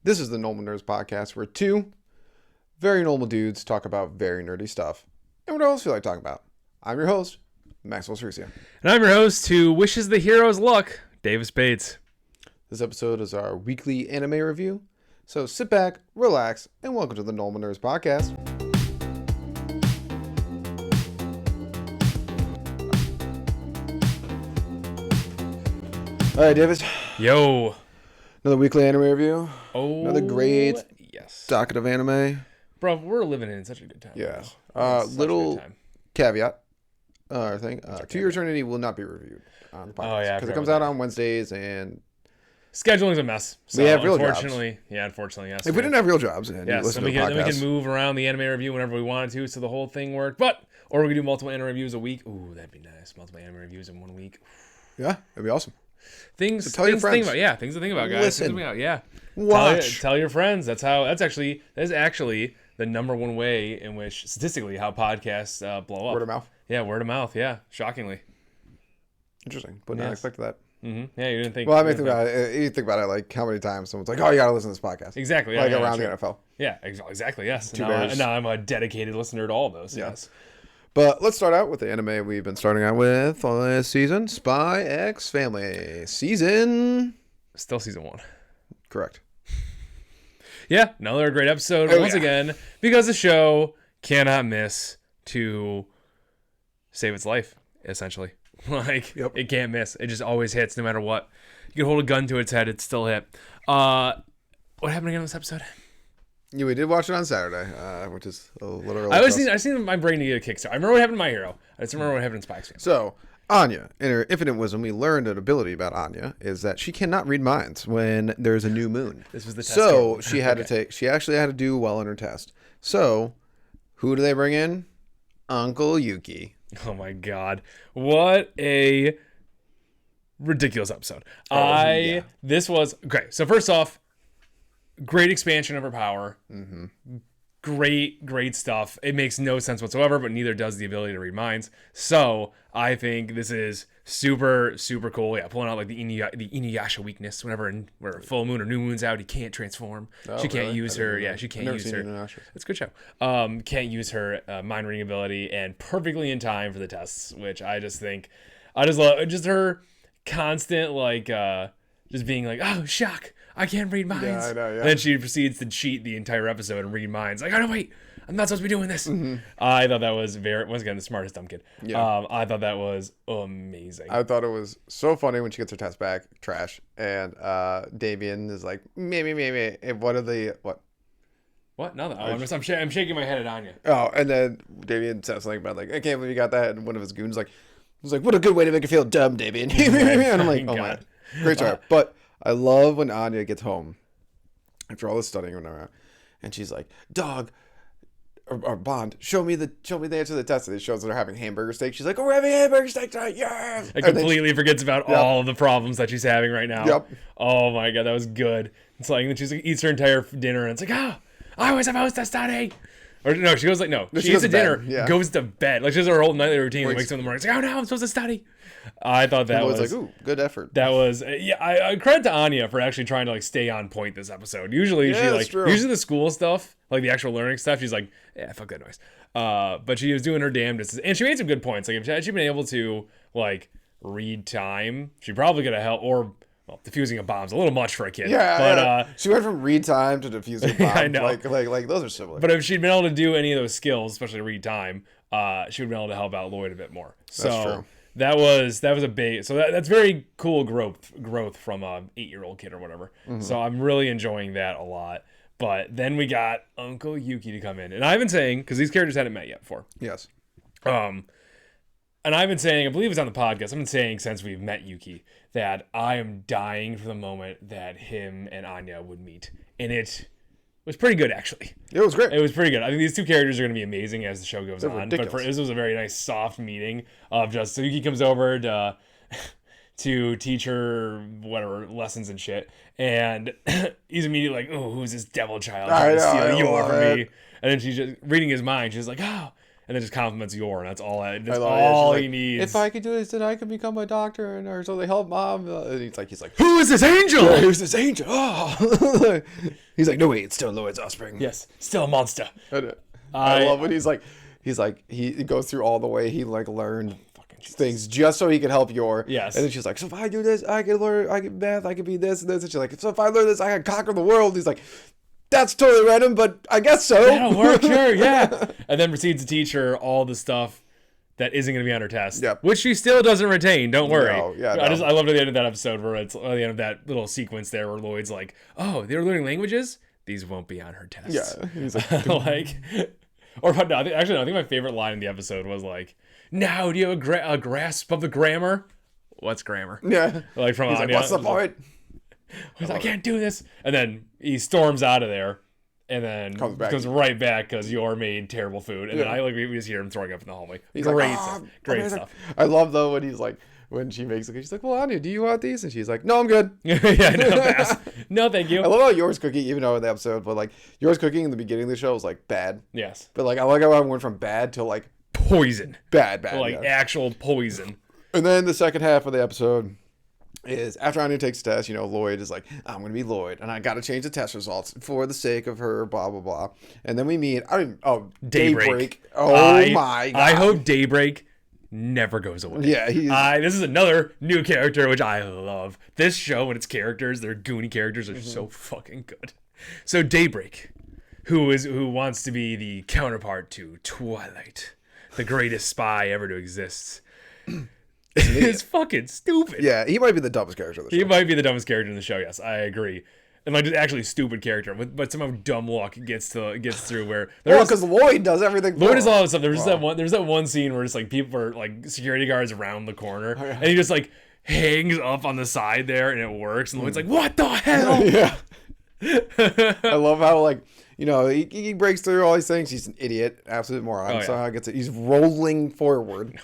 This is the Normal Nerds Podcast, where two very normal dudes talk about very nerdy stuff and what else you like talking about. I'm your host, Maxwell Cercia. And I'm your host who wishes the heroes luck, Davis Bates. This episode is our weekly anime review, so sit back, relax, and welcome to the Normal Nerds Podcast. All right, Davis. Yo. Another weekly anime review. Oh, another great yes. docket of anime. Bro, we're living in such a good time. Yeah. Little Caveat. I think To Your Eternity will not be reviewed on the podcast. Oh, yeah. Because it comes out on Wednesdays and scheduling's a mess. So we have real unfortunately, jobs. Yeah, unfortunately, yes. If we didn't have real jobs and you listen then to the podcast. we can move around the anime review whenever we wanted to, so the whole thing worked. Or we could do multiple anime reviews a week. Ooh, that'd be nice. Multiple anime reviews in 1 week. Yeah, that'd be awesome. Things So tell your to think friends. about. Yeah, things to think about, guys. Listen. Things to think about. Yeah. Watch. Tell your friends. That is actually the number one way in which, statistically, how podcasts blow up. Word of mouth. Yeah, word of mouth. Yeah, shockingly. Interesting. But not expected that. Mm-hmm. Yeah, you didn't think. Well, I mean, you think about it, like how many times someone's like, oh, you got to listen to this podcast. Exactly. Like around the NFL. Yeah, exactly. Yes. Two Now Bears. I'm a dedicated listener to all of those. Yeah. Yes. But let's start out with the anime we've been starting out with this season, Spy X Family. Season... Still season 1. Correct. Yeah, another great episode. Once again, because the show cannot miss to save its life, essentially. It can't miss. It just always hits no matter what. You can hold a gun to its head, it's still hit. What happened again in this episode? Yeah, we did watch it on Saturday, which is a little early. I seen my brain to get a kickstart. I remember what happened in My Hero. I just remember what happened in Spy X Family. So, Anya, in her infinite wisdom, we learned an ability about Anya is that she cannot read minds when there's a new moon. This was the test. So she had to she actually had to do well on her test. So, who do they bring in? Uncle Yuki. Oh my god. What a ridiculous episode. This was great. So first off, great expansion of her power. Mm-hmm. Great stuff. It makes no sense whatsoever, but neither does the ability to read minds. So I think this is super, super cool. Yeah, pulling out like the Inuyasha weakness. Whenever a full moon or new moon's out, he can't transform. She can't use her. Yeah, she can't use her. It's a good show. Can't use her mind reading ability, and perfectly in time for the tests, which I just love just her constant just being like, oh, shock. I can't read minds. Yeah, I know, yeah. And then she proceeds to cheat the entire episode and read minds. Like, oh, no, wait. I'm not supposed to be doing this. Mm-hmm. I thought that was once again, the smartest dumb kid. Yeah. I thought that was amazing. I thought it was so funny when she gets her test back, trash, and Damien is like, maybe. And what? What? Nothing. I'm shaking my head at Anya. Oh, and then Damien says something about like, I can't believe you got that. And one of his goons was like, what a good way to make you feel dumb, Damien. And I'm like, oh my, great job. But I love when Anya gets home after all this studying and she's like, dog or Bond, show me the answer to the test. And it shows that they're having hamburger steak. She's like, oh, we're having hamburger steak tonight. Yes. And completely forgets about all of the problems that she's having right now. Yep. Oh my god, that was good. It's like, then she eats her entire dinner and it's like, I was supposed to study. Or no, she goes like, she eats the dinner, goes to bed. Like she has her whole nightly routine and wakes up in the morning. It's like, oh no, I'm supposed to study. I thought that was like, ooh, good effort. That was, I credit to Anya for actually trying to stay on point this episode. Usually usually the school stuff, like the actual learning stuff, she's like, yeah, fuck that noise. But she was doing her damnedest, and she made some good points. Like if she'd been able to read time, she probably could have helped, defusing a bomb's a little much for a kid. Yeah, but she went from read time to defusing a bomb. I know. Like those are similar. But if she'd been able to do any of those skills, especially read time, she would have been able to help out Lloyd a bit more. So that's true. That was a big. So that's very cool growth from a 8-year-old kid or whatever. Mm-hmm. So I'm really enjoying that a lot. But then we got Uncle Yuki to come in, and I've been saying, because these characters hadn't met yet before. Yes. And I've been saying, I believe it's on the podcast, I've been saying since we've met Yuki that I am dying for the moment that him and Anya would meet. And it was pretty good, actually. It was great. It was pretty good. I think these two characters are going to be amazing as the show goes on. Ridiculous. But this was a very nice, soft meeting of just, so Yuki comes over to teach her whatever lessons and shit. And he's immediately like, oh, who's this devil child trying to steal Yor from me? And then she's just reading his mind. She's like, oh, and then just compliments Yor, and that's all. That's I love it. all She's he like, needs. If I could do this, then I could become a doctor and or so they help mom. And he's like, who is this angel? yeah, who's this angel? Oh. He's like, no wait, it's still Lloyd's offspring. Yes, still a monster. I love when he goes through all the way he like learned things just so he can help Yor. Yes. And then she's like, so if I do this, I can learn, I can math, I can be this and this. And she's like, so if I learn this, I can conquer the world. He's like, that's totally random, but I guess so. That'll work, sure, yeah. And then proceeds to teach her all the stuff that isn't going to be on her test, which she still doesn't retain. Don't worry. I loved at the end of that episode where it's at the end of that little sequence there where Lloyd's like, "Oh, they're learning languages. These won't be on her test." Yeah, he's like, I think my favorite line in the episode was like, "Now, do you have a grasp of the grammar? What's grammar?" Yeah, like from he's Anya. like, what's the point? He's like, I can't do this, and then he storms out of there. And then comes right back because Yor made terrible food. And then we just hear him throwing up in the hallway. He's great like, stuff. Great stuff. I love though when he's like, when she makes it, she's like, well, Anya, do you want these? And she's like, no, I'm good. No, thank you. I love how Yor's cooking, even though in the episode, but like Yor's cooking in the beginning of the show was like bad. Yes. But like, I like how I went from bad to like poison. Bad. Like actual poison. And then the second half of the episode is after Anya takes the test, Lloyd is like, I'm going to be Lloyd, and I got to change the test results for the sake of her, blah, blah, blah. And then we meet, Daybreak. Oh, my God. I hope Daybreak never goes away. Yeah. This is another new character, which I love. This show and its characters, their Goonie characters, are so fucking good. So Daybreak, who wants to be the counterpart to Twilight, the greatest spy ever to exist. It's fucking stupid. Yeah, he might be the dumbest character in the show. He might be the dumbest character in the show, yes. I agree. And like just actually stupid character, but somehow dumb luck gets through where because Lloyd does everything. Lloyd does a lot of stuff. There's that one scene where just like people are like security guards around the corner, and he just like hangs up on the side there, and it works. And Lloyd's like, "What the hell?" Yeah. I love how like he breaks through all these things. He's an idiot, absolute moron. Somehow gets it. He's rolling forward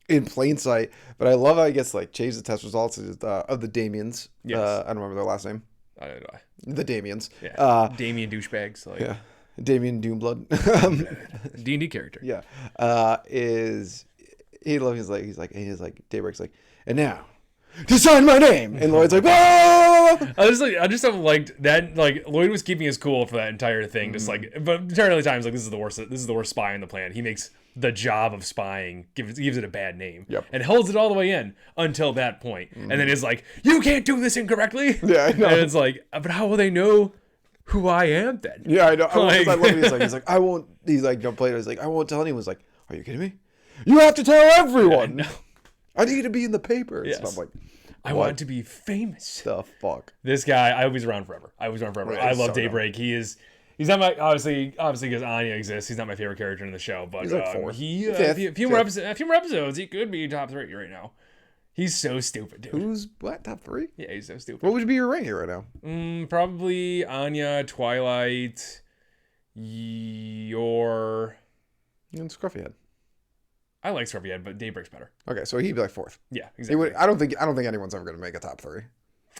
in plain sight. But I love how he gets like change the test results of the Damians. Yes. I don't remember their last name. I don't know. The Damians. Yeah. Damien douchebags. Like. Yeah. Damien Doomblood. D&D character. Yeah. He's like Daybreak's like, and now to sign my name, and Lloyd's like, whoa! I just have liked that. Like Lloyd was keeping his cool for that entire thing, just like, but entirely times like this is the worst spy on the planet. He makes the job of spying gives it a bad name, and holds it all the way in until that point, and then is like, you can't do this incorrectly. Yeah, I know. And it's like, but how will they know who I am then? Yeah, I know. Like, I love it. He's like, I won't. He's like, don't play it. He's like, I won't tell anyone. He's like, are you kidding me? You have to tell everyone. Yeah, I need to be in the paper. Yes. So I'm like, I want to be famous. The fuck. This guy, I hope he's around forever. Right, I love Daybreak. He's not my obviously because Anya exists. He's not my favorite character in the show, but he's like fourth. A few more episodes, he could be top 3 right now. He's so stupid, dude. Who's what? Top 3? Yeah, he's so stupid. What would be your ranking right now? Probably Anya, Twilight, Yor, and Scruffyhead. I like Scruffyhead, but Daybreak's better. Okay, so he'd be like 4th. Yeah, exactly. I don't think anyone's ever gonna make a top 3.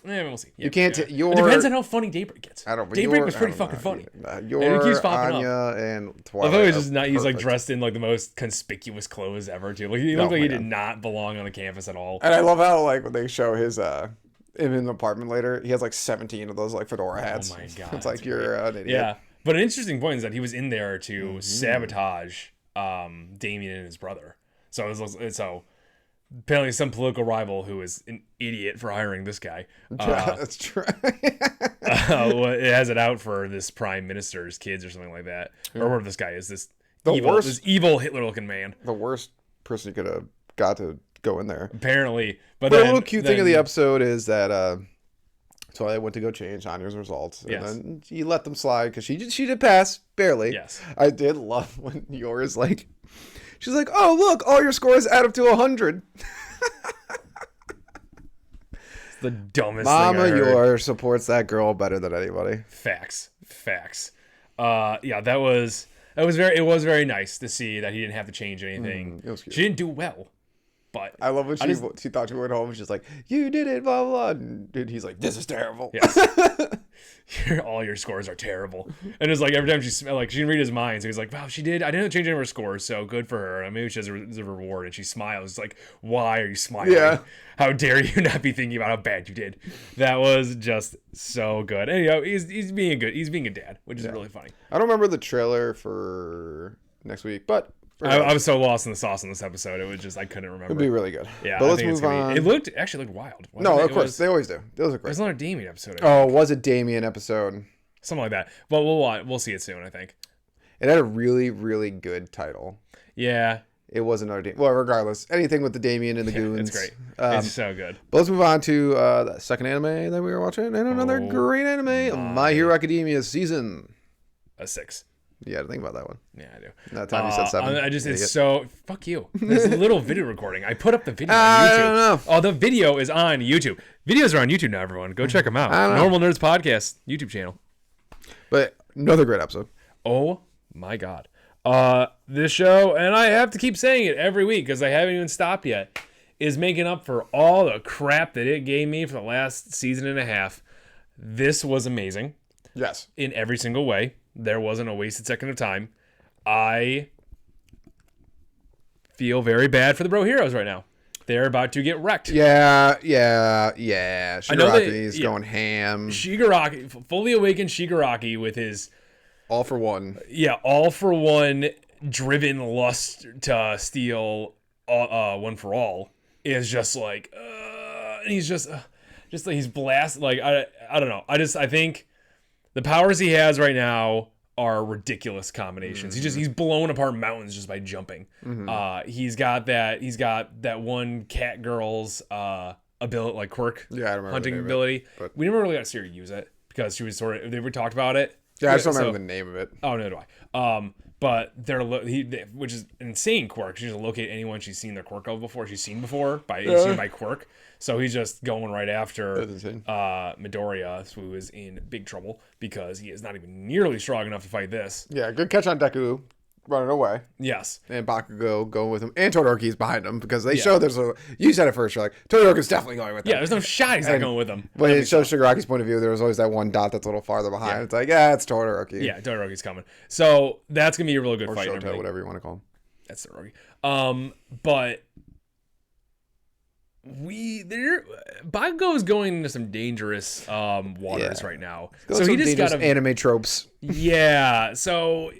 Yeah, we'll see. Yeah, you can't. It depends on how funny Daybreak gets. I don't. Daybreak was pretty fucking funny. And it keeps popping up. And Twilight. I thought he's just not. He's like dressed in like the most conspicuous clothes ever too. Like he looked like he did not belong on the campus at all. And I love how like when they show his him in the apartment later, he has like 17 of those like fedora hats. Oh my god! It's like you're an idiot. Yeah, but an interesting point is that he was in there to sabotage Damien and his brother. So apparently some political rival who is an idiot for hiring this guy. That's true. It has it out for this prime minister's kids or something like that. Or whatever this guy is. This evil Hitler-looking man. The worst person you could have got to go in there. Apparently. But the little cute thing of the episode is that Twilight went to go change Anya's results. And then he let them slide because she did pass, barely. Yes. I did love when yours like... She's like, oh, look, all your scores add up to 100. It's the dumbest Mama thing I heard. Yor supports that girl better than anybody. Facts. Yeah, it was very nice to see that he didn't have to change anything. It was cute. She didn't do well, but I love when she thought she went home and she's like, you did it, blah, blah, blah. And he's like, this is terrible. Yes. all your scores are terrible. And it's like every time she can read his mind. So he's like, wow, she did. I didn't change any of her scores, so good for her. Maybe she has a reward. And she smiles. It's like, why are you smiling? Yeah. How dare you not be thinking about how bad you did? That was just so good. And he's being good. He's being a dad, which is really funny. I don't remember the trailer for next week, but I was so lost in the sauce in this episode. It was just I couldn't remember. It'd be really good. Yeah, but let's move on. It actually looked wild. No, of course they always do. Those are great. There's another Damien episode. Oh, was it Damien episode? Something like that. But we'll see it soon. I think it had a really, really good title. Yeah. It was another Damien. Well, regardless, anything with the Damien and the goons. It's great. It's so good. But let's move on to the second anime that we were watching, and another great anime, My Hero Academia season 6. You had to think about that one. Yeah, I do. That time you said 7. It's so fuck you. There's a little video recording. I put up the video on YouTube. I don't know. Oh, the video is on YouTube. Videos are on YouTube now, everyone. Go check them out. Normal Nerds Podcast YouTube channel. But another great episode. Oh my god. This show, and I have to keep saying it every week because I haven't even stopped yet, is making up for all the crap that it gave me for the last season and a half. This was amazing. Yes. In every single way. There wasn't a wasted second of time. I feel very bad for the bro heroes right now. They're about to get wrecked. Yeah. Shigaraki's going ham. Shigaraki, fully awakened Shigaraki with his all for one. Yeah, all for one driven lust to steal one for all is just like, and he's just like he's blasted. Like I don't know. I think the powers he has right now are ridiculous combinations. Mm-hmm. He's blowing apart mountains just by jumping. Mm-hmm. He's got that one cat girl's ability, like quirk, hunting ability. But we never really got to see her use it because she was they were talked about it. Yeah, I just don't remember the name of it. Oh, no do I. But which is an insane quirk. She's to locate anyone she's seen their quirk of before. She's seen by quirk. So he's just going right after Midoriya, who is in big trouble because he is not even nearly strong enough to fight this. Yeah, good catch on Deku running away. Yes. And Bakugo going with him. And Todoroki's behind him because they show you said it first, you're like, Todoroki's definitely going with him. Yeah, there's no shot he's not going with him. When it shows Shigaraki's point of view, there was always that one dot that's a little farther behind. Yeah. It's like, it's Todoroki. Yeah, Todoroki's coming. So that's going to be a really good fight. Or Shoto, whatever you want to call him. That's Todoroki. But Bakugo is going into some dangerous waters right now. So he just got anime tropes. Yeah. So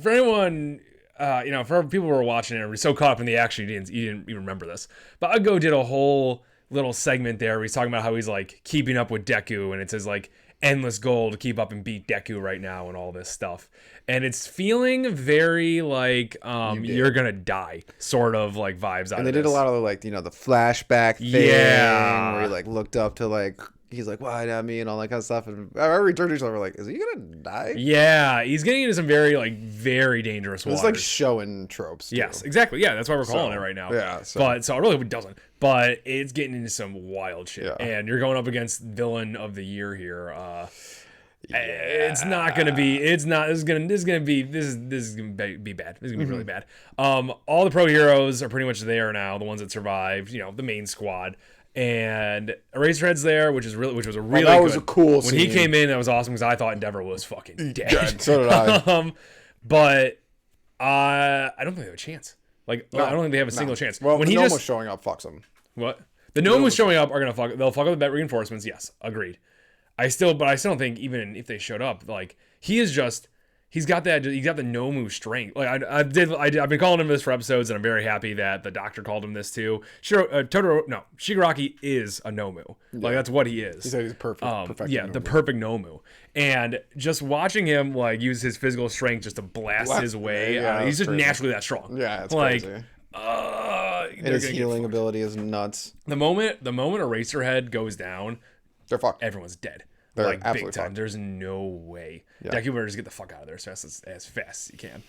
for anyone, for people who are watching it, are so caught up in the action, you didn't even remember this. Bakugo did a whole little segment there where he's talking about how he's like keeping up with Deku, and it says like endless goal to keep up and beat Deku right now and all this stuff. And it's feeling very like you're gonna die sort of like vibes out of this. And they did a lot of like, the flashback thing where he like looked up to like, he's like, why not me and all that kind of stuff. And I remember we turned to each other like, is he gonna die? Yeah, he's getting into some very dangerous waters. It's like showing tropes too. Yes, exactly. Yeah, that's why we're calling it right now. Yeah. So it really doesn't. But it's getting into some wild shit. Yeah. And you're going up against villain of the year here. It's not gonna be. It's not. This is gonna be. This is gonna be bad. This is gonna be really bad. All the pro heroes are pretty much there now. The ones that survived. The main squad. And Eraserhead's there, which was a really that was a cool when scene. he came in. That was awesome because I thought Endeavor was fucking dead. So did I. But I don't think they have a chance. Like I don't think they have a single chance. Well, when the Gnome was showing up, fucks him. What? The Gnome was showing up are gonna fuck. They'll fuck up the reinforcements. Yes, agreed. I still don't think even if they showed up, like he's got the Nomu strength. Like I've been calling him this for episodes, and I'm very happy that the doctor called him this too. Shigaraki is a Nomu. Like that's what he is. He said he's perfect. Nomu. The perfect Nomu. And just watching him like use his physical strength just to blast his way, he's just naturally that strong. Yeah, it's like, crazy. And his healing ability is nuts. The moment Eraserhead goes down, they're fucked. Everyone's dead. They're like absolutely big time. fucked. There's no way. Yeah. Deku better just get the fuck out of there as fast as you can.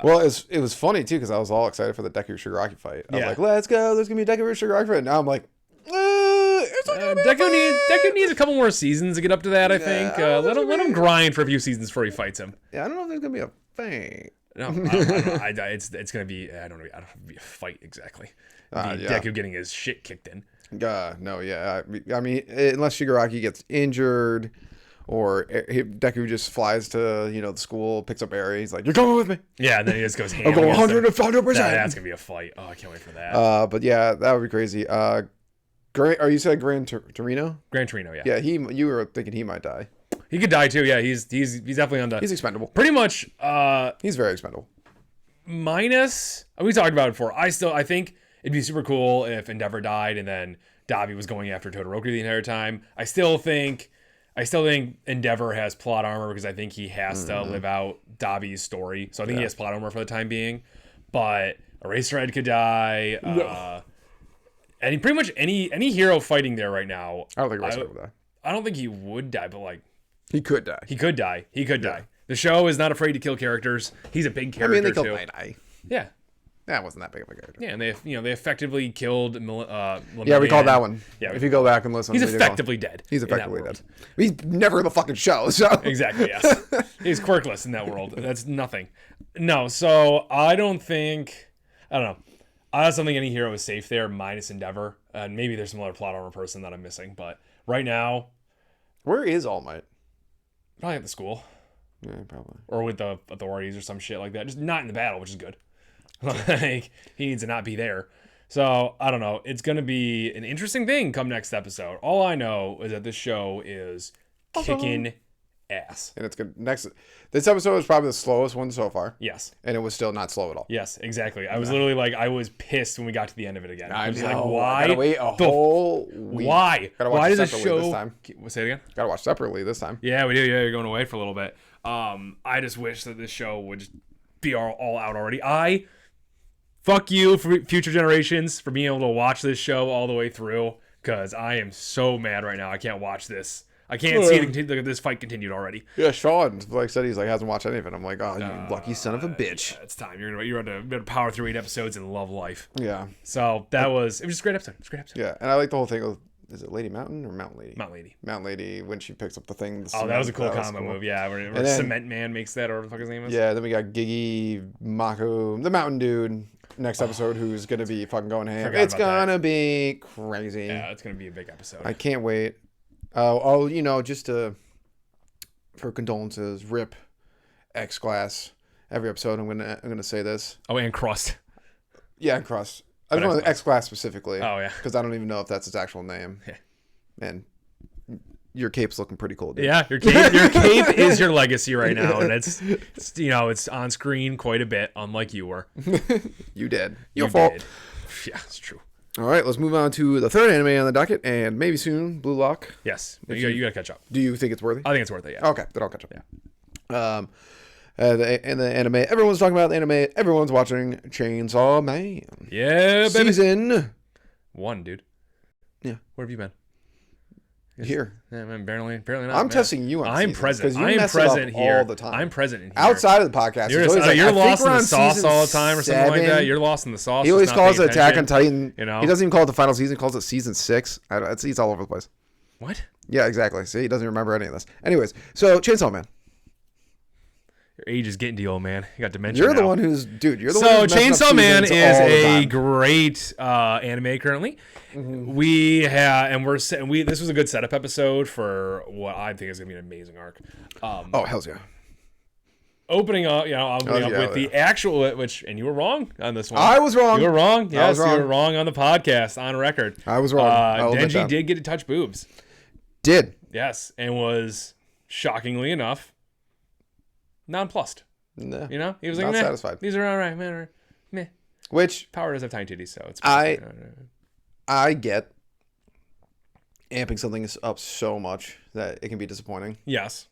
Well, it was funny too because I was all excited for the Deku Shigaraki fight. I was like, let's go. There's gonna be a Deku Shigaraki fight. Now I'm like, Deku needs a couple more seasons to get up to that. I think. Let him grind for a few seasons before he fights him. Yeah, I don't know if there's gonna be a thing. No, I don't know. It's gonna be. I don't know. It'll be a fight exactly. Deku getting his shit kicked in. No, yeah. I mean, unless Shigaraki gets injured, Or Deku just flies to, the school, picks up Eri. He's like, "You're coming with me." Yeah, and then he just goes ham. I'll go 100%. That's gonna be a fight. Oh, I can't wait for that. But yeah, that would be crazy. You said Gran Torino? Gran Torino, yeah. Yeah, you were thinking he might die. He could die too. Yeah, he's definitely on the. He's expendable. Pretty much. He's very expendable. Minus, we talked about it before. I think it'd be super cool if Endeavor died and then Dabi was going after Todoroki the entire time. I still think Endeavor has plot armor because I think he has to live out Dabi's story. So I think he has plot armor for the time being. But Eraserhead could die. And pretty much any hero fighting there right now. I don't think Eraserhead would die. I don't think he would die, but like he could die. He could die. The show is not afraid to kill characters. He's a big character. They killed too. Night Eye. Yeah. That wasn't that big of a character. Yeah, and they effectively killed. Yeah, we called that one. Yeah, if you go back and listen, he's effectively dead. He's effectively dead. He's never in the fucking show. So exactly, yes, he's quirkless in that world. That's nothing. No, so I don't know. I don't think any hero is safe there, minus Endeavor, and maybe there's some other plot armor person that I'm missing. But right now, where is All Might? Probably at the school. Yeah, probably. Or with the authorities or some shit like that. Just not in the battle, which is good. Like, he needs to not be there. So, I don't know. It's going to be an interesting thing come next episode. All I know is that this show is kicking ass. And it's good. This episode was probably the slowest one so far. Yes. And it was still not slow at all. Yes, exactly. I was literally like, I was pissed when we got to the end of it again. I was like, why? Gotta wait a whole week. Why? Gotta watch why does the show this time? Say it again? Gotta watch separately this time. Yeah, we do. Yeah, you're going away for a little bit. I just wish that this show would just be all out already. Fuck you for future generations for being able to watch this show all the way through, because I am so mad right now. I can't watch this. I can't see this fight continued already. Yeah, Sean said he's like hasn't watched any of it. I'm like, oh, you lucky son of a bitch. Yeah, it's time. You're going to power through 8 episodes and love life. Yeah. So it was just a great episode. It's a great episode. Yeah, and I like the whole thing of, is it Lady Mountain or Mountain Lady? Mountain Lady. Mountain Lady, when she picks up the thing. That was a cool combo move. Yeah, where then, Cement Man makes that, or what the fuck his name is. Yeah, then we got Gigi, Mako, the Mountain Dude. Next episode, who's gonna be fucking going ham. It's gonna be crazy. Yeah, it's gonna be a big episode. I can't wait. Just for condolences, rip X-Class. Every episode, I'm gonna say this. Oh, and Crust. Yeah, and Crust. I don't know X-Class specifically. Oh yeah, because I don't even know if that's its actual name. Yeah. Man, your cape's looking pretty cool, dude. Yeah, your cape is your legacy right now, and it's on screen quite a bit, unlike you were. You did. Your fault. Did. Yeah, it's true. All right, let's move on to the third anime on the docket, and maybe soon Blue Lock. Yes, you gotta catch up. Do you think it's worthy? I think it's worth it. Yeah. Okay, then I'll catch up. Yeah. The anime. Everyone's talking about the anime. Everyone's watching Chainsaw Man. Yeah, baby. Season 1, dude. Yeah. Where have you been? Here. Yeah, man, apparently not. I'm testing you on I'm seasons, present. you I'm mess it present up here all the time. I'm present in here. Outside of the podcast. You're lost in the sauce all the time or something like that. You're lost in the sauce. He always calls it Attack on Titan. You know? He doesn't even call it the final season. He calls it season 6. He's all over the place. What? Yeah, exactly. See, he doesn't remember any of this. Anyways, so Chainsaw Man. Your age is getting to you, old man. You got dementia. You're the one who's, dude. You're the one who's Chainsaw Man is a great anime currently. Mm-hmm. This was a good setup episode for what I think is gonna be an amazing arc. Oh, hell's yeah. Opening up, with the actual, and you were wrong on this one. I was wrong. You were wrong. Yes, you were wrong on the podcast, on record. I was wrong. Denji did get to touch boobs. Did. Yes, and was shockingly enough nonplussed. No. You know, he was like, not meh, satisfied. These are all right, man. Meh. Which Power does have tiny titties, so it's. I get amping something up so much that it can be disappointing. Yes.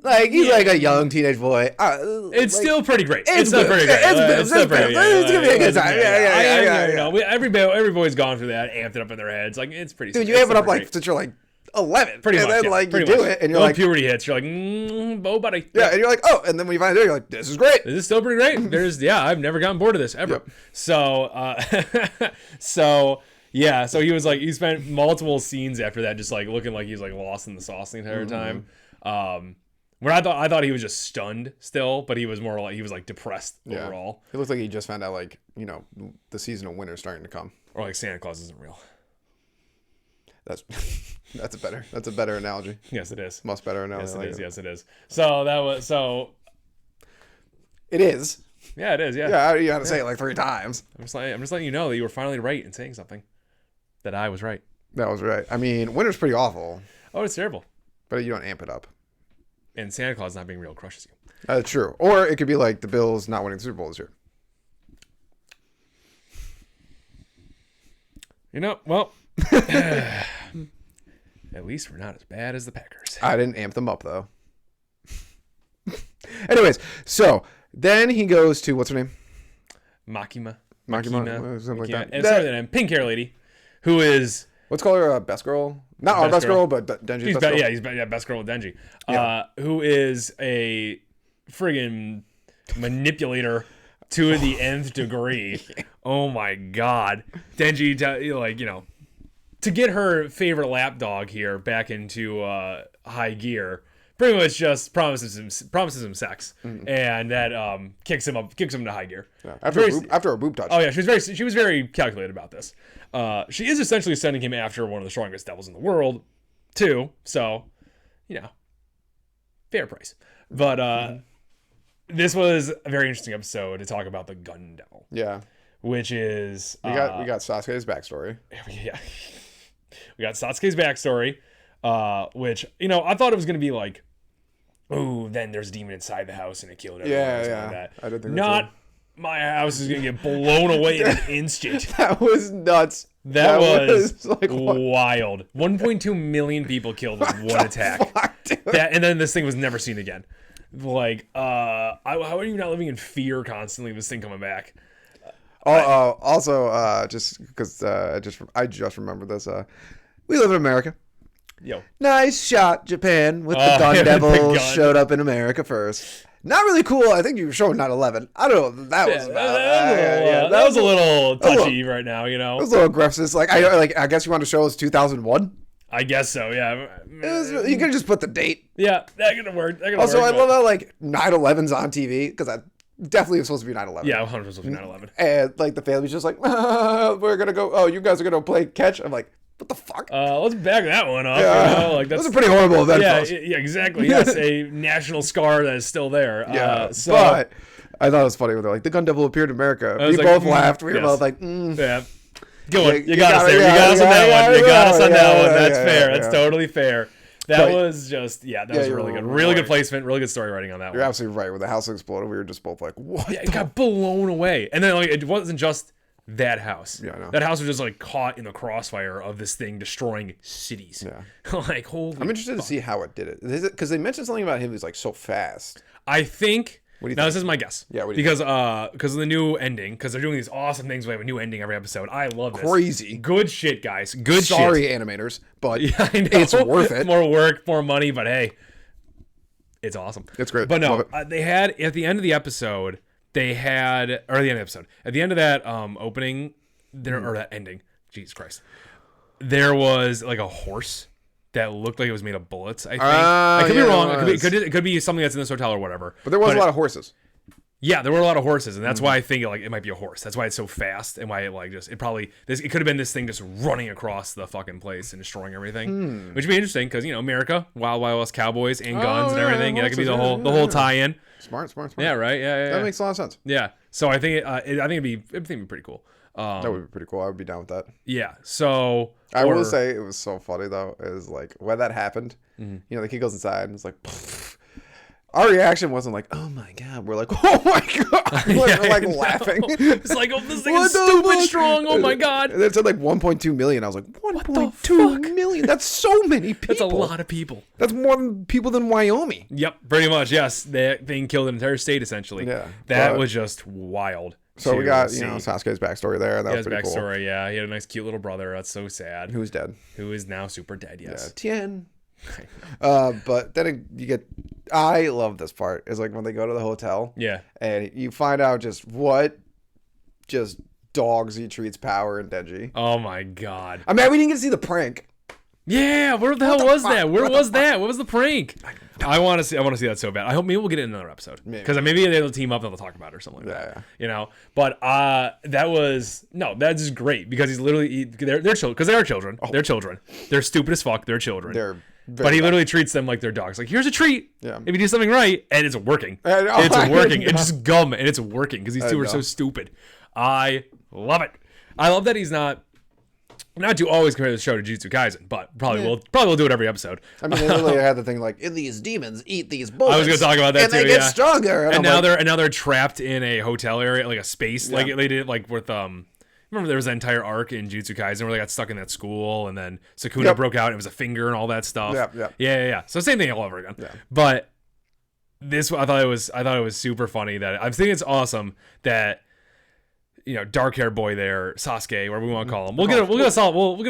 Like he's like a young teenage boy. It's still pretty great. It's still pretty great. It's gonna be a good time. Yeah. Every boy's gone through that, amped it up in their heads. Like it's pretty. Dude, you amp it up like since you're like 11. Pretty much. And then like you do it, and you're like puberty hits. You're like, oh buddy. Yeah, and you're like, oh, and then when you find it, you're like, this is great. This is still pretty great. I've never gotten bored of this ever. Yep. So he was like, he spent multiple scenes after that just like looking like he was like lost in the sauce the entire time. Where I thought he was just stunned still, but he was more like he was like depressed overall. It looks like he just found out like the season of winter starting to come, or like Santa Claus isn't real. That's that's a better analogy. Yes, it is. Much better analogy. Yes, it is. Yes, it is. So that was It is. Yeah, it is. Yeah. Yeah, you had to say it like 3 times. I'm just letting you know that you were finally right in saying something. That I was right. That was right. I mean, winter's pretty awful. Oh, it's terrible. But you don't amp it up. And Santa Claus not being real crushes you. That's true. Or it could be like the Bills not winning the Super Bowl this year. Well, at least we're not as bad as the Packers. I didn't amp them up, though. Anyways, so then he goes to, what's her name? Makima. Something like that. And sorry, then pink hair lady, who is... Let's call her best girl. Not our best girl, but Denji's best girl. Yeah, he's best girl with Denji. Yeah. Who is a friggin' manipulator to the nth degree. Oh my god. Denji, to get her favorite lapdog here back into high gear, pretty much just promises him sex, and that kicks him to high gear. Yeah. After a boob touch. Oh yeah, she was very calculated about this. She is essentially sending him after one of the strongest devils in the world, too. So, fair price. But this was a very interesting episode to talk about the Gun Devil. Yeah. Which is we got Sasuke's backstory. Yeah. We got Sasuke's backstory, which, I thought it was going to be like, oh, then there's a demon inside the house and it killed everyone. Yeah. Like that. I didn't think Not my house is going to get blown away in an instant. That was nuts. That was like wild. 1.2 million people killed with one attack. And then this thing was never seen again. Like, how are you not living in fear constantly of this thing coming back? Also, just because I just remembered this. We live in America. Yo. Nice shot, Japan, with the Gun Devil showed up in America first. Not really cool. I think you showed 9/11. I don't know what that was about. That was a little touchy right now, It was a little aggressive. I guess you want to show us 2001. I guess so, yeah. You could just put the date. Yeah, that could have worked. I love how 9/11's on TV because that definitely was supposed to be 9/11. Yeah, 100% supposed to be 9/11. And the family's just like, we're gonna go. Oh, you guys are gonna play catch. I'm like, what the fuck? Let's back that one up. Yeah. That's a pretty horrible event. Yeah, exactly. Yes, a national scar that is still there. Yeah, but I thought it was funny when they're like, the Gun Devil appeared in America. We both laughed. We were both like, yeah. Go on. You got us there. You got us on that one. You got us on that one. That's fair. That's totally fair. That was just, that was really good. Really good placement. Really good story writing on that one. You're absolutely right. When the house exploded, we were just both like, what? Yeah, it got blown away. And then it wasn't just that house. Yeah, I know. That house was just caught in the crossfire of this thing destroying cities. Yeah. Holy I'm interested to see how it did it. Because they mentioned something about him who's so fast. I think... What do you now, think? this is my guess. Yeah, what do you think? Because of the new ending, because they're doing these awesome things. We have a new ending every episode. I love this. Crazy. Good shit, guys. Good shit. Sorry, animators, but yeah, I know. It's worth it. More work, more money, but hey, it's awesome. It's great. But no, they had, at the end of the episode, at the end of that opening, or that ending, Jesus Christ, there was a horse that looked like it was made of bullets, I think. I could be wrong. It could be something that's in this hotel or whatever. But there was a lot of horses. Yeah, there were a lot of horses, and that's why I think it might be a horse. That's why it's so fast, and why it could have been this thing just running across the fucking place and destroying everything. Which would be interesting because America, Wild Wild West cowboys and guns and everything. Yeah, that could be the whole tie-in. Smart. Yeah, right. Yeah. That makes a lot of sense. Yeah. So I think it'd be pretty cool. That would be pretty cool. I would be down with that. Yeah. So I will say it was so funny though. Is when that happened. The kid goes inside and it's like. Pfft. Our reaction wasn't oh my god. We're like, oh my god. We're laughing. It's this thing is stupid strong. Oh my god. And it said 1.2 million. I was like, 1.2 million? That's so many people. That's a lot of people. That's more people than Wyoming. Yep, pretty much. Yes, that thing killed an entire state essentially. Yeah, that was just wild. So we got Sasuke's backstory there. That was pretty cool. Backstory. Yeah, he had a nice, cute little brother. That's so sad. Who's dead? Who is now super dead? Yes. Yeah, Tien. But then you get. I love this part. Is when they go to the hotel. Yeah. And you find out just what dogs he treats Power and Denji. Oh my god. I mean, we didn't get to see the prank. Yeah, where the hell was that? Where was that? What was the prank? I want to see that so bad. I hope maybe we'll get it in another episode because maybe they'll team up and they'll talk about it or something like that. You know, but that's great because he's literally they're children because they are children. They're children. They're stupid as fuck. They're children. But he literally treats them like they're dogs. Like, here's a treat. Yeah. If you do something right, and it's working. It's working. It's just gum, and it's working because these two are so stupid. I love it. I love that he's not to always compare the show to Jujutsu Kaisen, but probably we'll do it every episode. I mean, they literally had the thing like, these demons eat these bullets. I was going to talk about that and too. And they get stronger. And now they're trapped in a hotel area, like a space, like they did like with Remember there was an entire arc in Jujutsu Kaisen where they got stuck in that school, and then Sukuna broke out, and it was a finger and all that stuff. Yeah. So same thing all over again. Yeah. But this, I thought it was super funny that I think it's awesome that dark haired boy there, Sasuke, whatever we want to call him. We'll get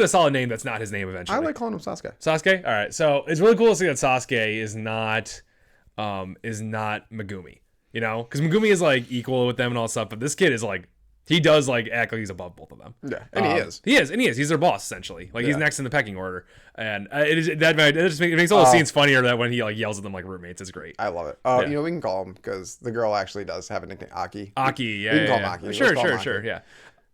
a solid name that's not his name eventually. I like calling him Sasuke. Sasuke. All right. So it's really cool to see that Sasuke is not Megumi. Because Megumi is like equal with them and all that stuff, but this kid is like. He does like act like he's above both of them. Yeah, and he is. He is. He's their boss essentially. Like he's next in the pecking order, and it just makes all the scenes funnier that when he like yells at them like roommates. It's great. I love it. We can call him because the girl actually does have a nickname, Aki. Aki, yeah. We can call him Aki. Sure, yeah.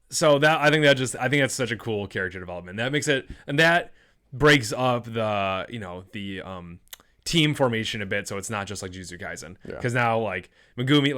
So I think that's such a cool character development. That makes it, and that breaks up the team formation a bit, so it's not just like Jujutsu Kaisen. Because now like Megumi,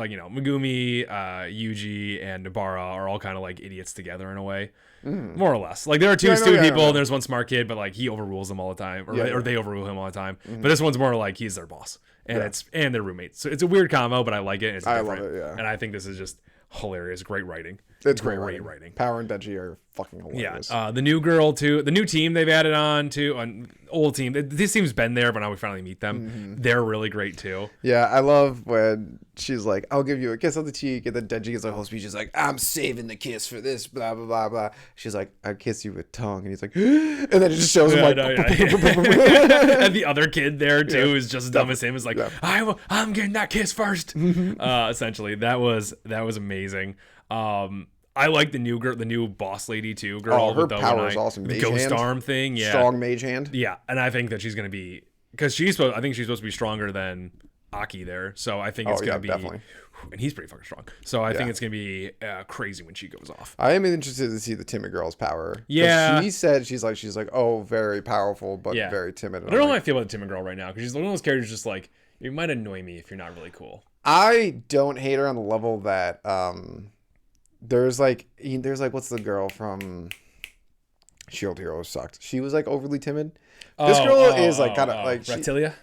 Yuji, and Nobara are all kind of like idiots together in a way, more or less. Like there are two stupid people, and there's one smart kid, but like he overrules them all the time, or they overrule him all the time. But this one's more like he's their boss, and and they're roommates. So it's a weird combo, but I like it. I love it. Yeah, and I think this is just hilarious. Great writing. It's great writing. Power and Denji are fucking hilarious. Yeah, the new girl too. The new team they've added on to an old team. This team's been there, but now we finally meet them. They're really great too. Yeah, I love when she's like, "I'll give you a kiss on the cheek," and then Denji gives a whole speech. He's like, "I'm saving the kiss for this." Blah blah blah blah. She's like, "I'd kiss you with tongue," and he's like, and then it just shows him like, and the other kid there too is just as dumb as him. Is like, I'm getting that kiss first. Essentially, that was amazing. I like the new boss lady too. Girl, her power is awesome. The ghost arm thing, strong mage hand. Yeah, and I think that she's gonna be because I think she's supposed to be stronger than Aki there. So I think it's gonna be definitely. And he's pretty fucking strong. So I think it's gonna be crazy when she goes off. I am interested to see the timid girl's power. Yeah, she said she's like very powerful but very timid. I don't know how I feel about the timid girl right now because she's one of those characters just like you might annoy me if you're not really cool. I don't hate her on the level that there's like what's the girl from Shield Hero sucked. She was like overly timid. This girl is like kind of like Reptilia.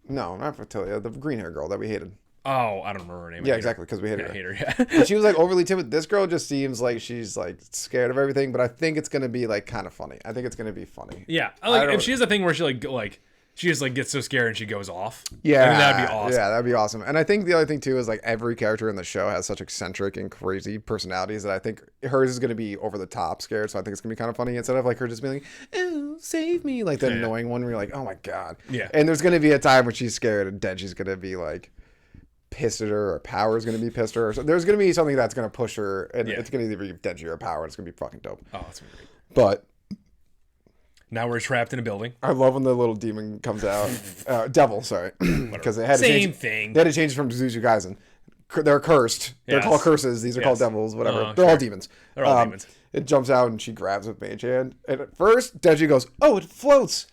No, not Reptilia. The green hair girl that we hated. Oh, I don't remember her name. Yeah, exactly, because we hated her. I hate her. Yeah. But she was like overly timid. This girl just seems like she's like scared of everything. But I think it's gonna be like kind of funny. I think it's gonna be funny. Yeah, if she has a thing where she just like gets so scared and she goes off. Yeah, I mean, that'd be awesome. Yeah, that'd be awesome. And I think the other thing too is like every character in the show has such eccentric and crazy personalities that I think hers is going to be over the top scared. So I think it's going to be kind of funny instead of like her just being like, "Oh, save me," like the annoying one where you're like, "Oh my god." Yeah. And there's going to be a time when she's scared and Denji's going to be like pissed at her, or Power's going to be pissed at her. So there's going to be something that's going to push her, and it's going to either be Denji or Power. And it's going to be fucking dope. Oh, that's great. But. Now we're trapped in a building. I love when the little demon comes out. Devil, sorry. Because they had to Same thing. They had to change from Jujutsu Kaisen. They're cursed. They're called curses. These are called devils, whatever. They're all demons. They're all demons. It jumps out and she grabs with Mage Hand. And at first, Denji goes, "Oh, it floats."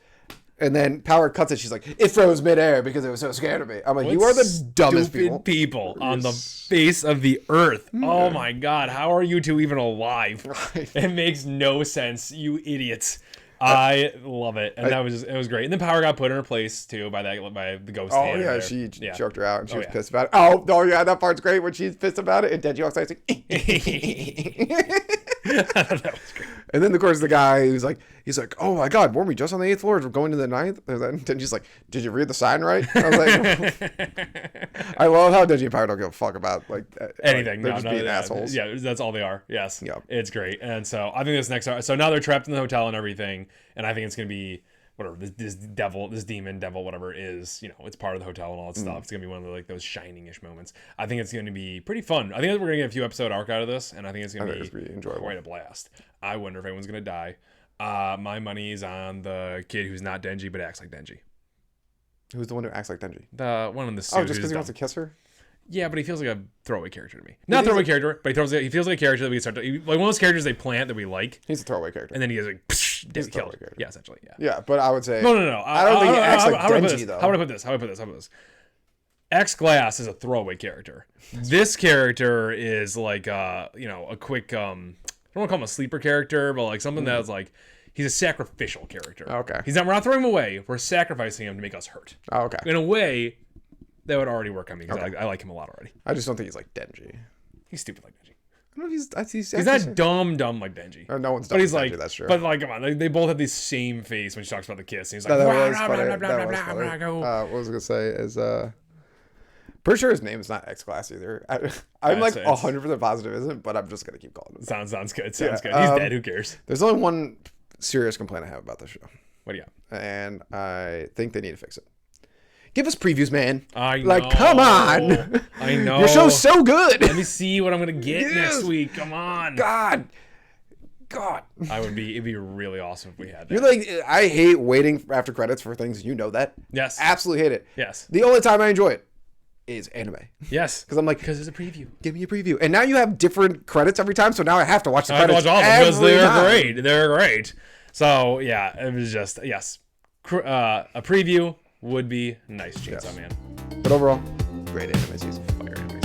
And then Power cuts it. She's like, "It froze midair because it was so scared of me." I'm like, you are the dumbest people on the face of the earth. Oh my god, how are you two even alive? It makes no sense, you idiots. I love it, and it was great. And then Power got put in her place too by the ghost. Oh yeah, she choked her out, and she was pissed about it. Oh yeah, that part's great when she's pissed about it, and Denji walks out like, that was great. And then of course the guy he's like, "Oh my god, weren't we just on the 8th floor? We're going to the 9th?" And Denji's like, "Did you read the sign right?" I was like, I love how Denji and Power don't give a fuck about like anything. They're just being assholes. Yeah, that's all they are. Yes. Yeah. It's great. And so I think so now they're trapped in the hotel and everything, and I think it's gonna be whatever this demon devil, whatever it is, it's part of the hotel and all that stuff. It's gonna be one of the, like those shining-ish moments. I think it's gonna be pretty fun. I think we're gonna get a few episode arc out of this, and I think it's gonna be enjoyable. Quite a blast. I wonder if anyone's gonna die. My money is on the kid who's not Denji but acts like Denji. Who's the one who acts like Denji? The one in the suit. Oh, just because he wants to kiss her? Yeah, but he feels like a throwaway character to me. Not a throwaway character, but he feels like a character that we can start to... Like one of those characters they plant that we like. He's a throwaway character. And then he is like... He's a throwaway character. Yeah, essentially, yeah. Yeah, but I would say... No. I don't think he acts like Denji, though. How would I put this? X-Glass is a throwaway character. This character is like, a quick... I don't want to call him a sleeper character, but like something that's like... He's a sacrificial character. Okay. We're not throwing him away. We're sacrificing him to make us hurt. Oh, okay. In a way... That would already work on me because I like him a lot already. I just don't think he's like Denji. He's stupid like Denji. I don't know if he's not dumb like Denji. No one's dumb but he's like like, Denji, that's true. But like, come on, they both have the same face when she talks about the kiss. And he's like, what I was gonna say is, pretty sure his name is not X-Glass either. I'm like 100% positive it isn't, but I'm just gonna keep calling him. Sounds good. Sounds good. He's dead. Who cares? There's only one serious complaint I have about the show. What do you got? And I think they need to fix it. Give us previews, man. I know. Like, come on. I know. Your show's so good. Let me see what I'm gonna get next week. Come on. God. It'd be really awesome if we had that. You're like, I hate waiting after credits for things. You know that. Yes. Absolutely hate it. Yes. The only time I enjoy it is anime. Yes. Because I'm like, because it's a preview. Give me a preview. And now you have different credits every time, so now I have to watch the credits. I have to watch all of them because they're great. They're great. So yeah, it was just a preview. Would be nice, Chainsaw Man. But overall, great anime season. Fire anime.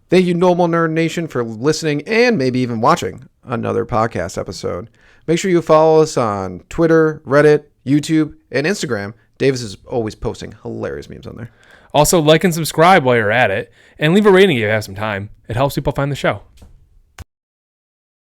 Thank you, Normal Nerd Nation, for listening and maybe even watching another podcast episode. Make sure you follow us on Twitter, Reddit, YouTube, and Instagram. Davis is always posting hilarious memes on there. Also, like and subscribe while you're at it, and leave a rating if you have some time. It helps people find the show.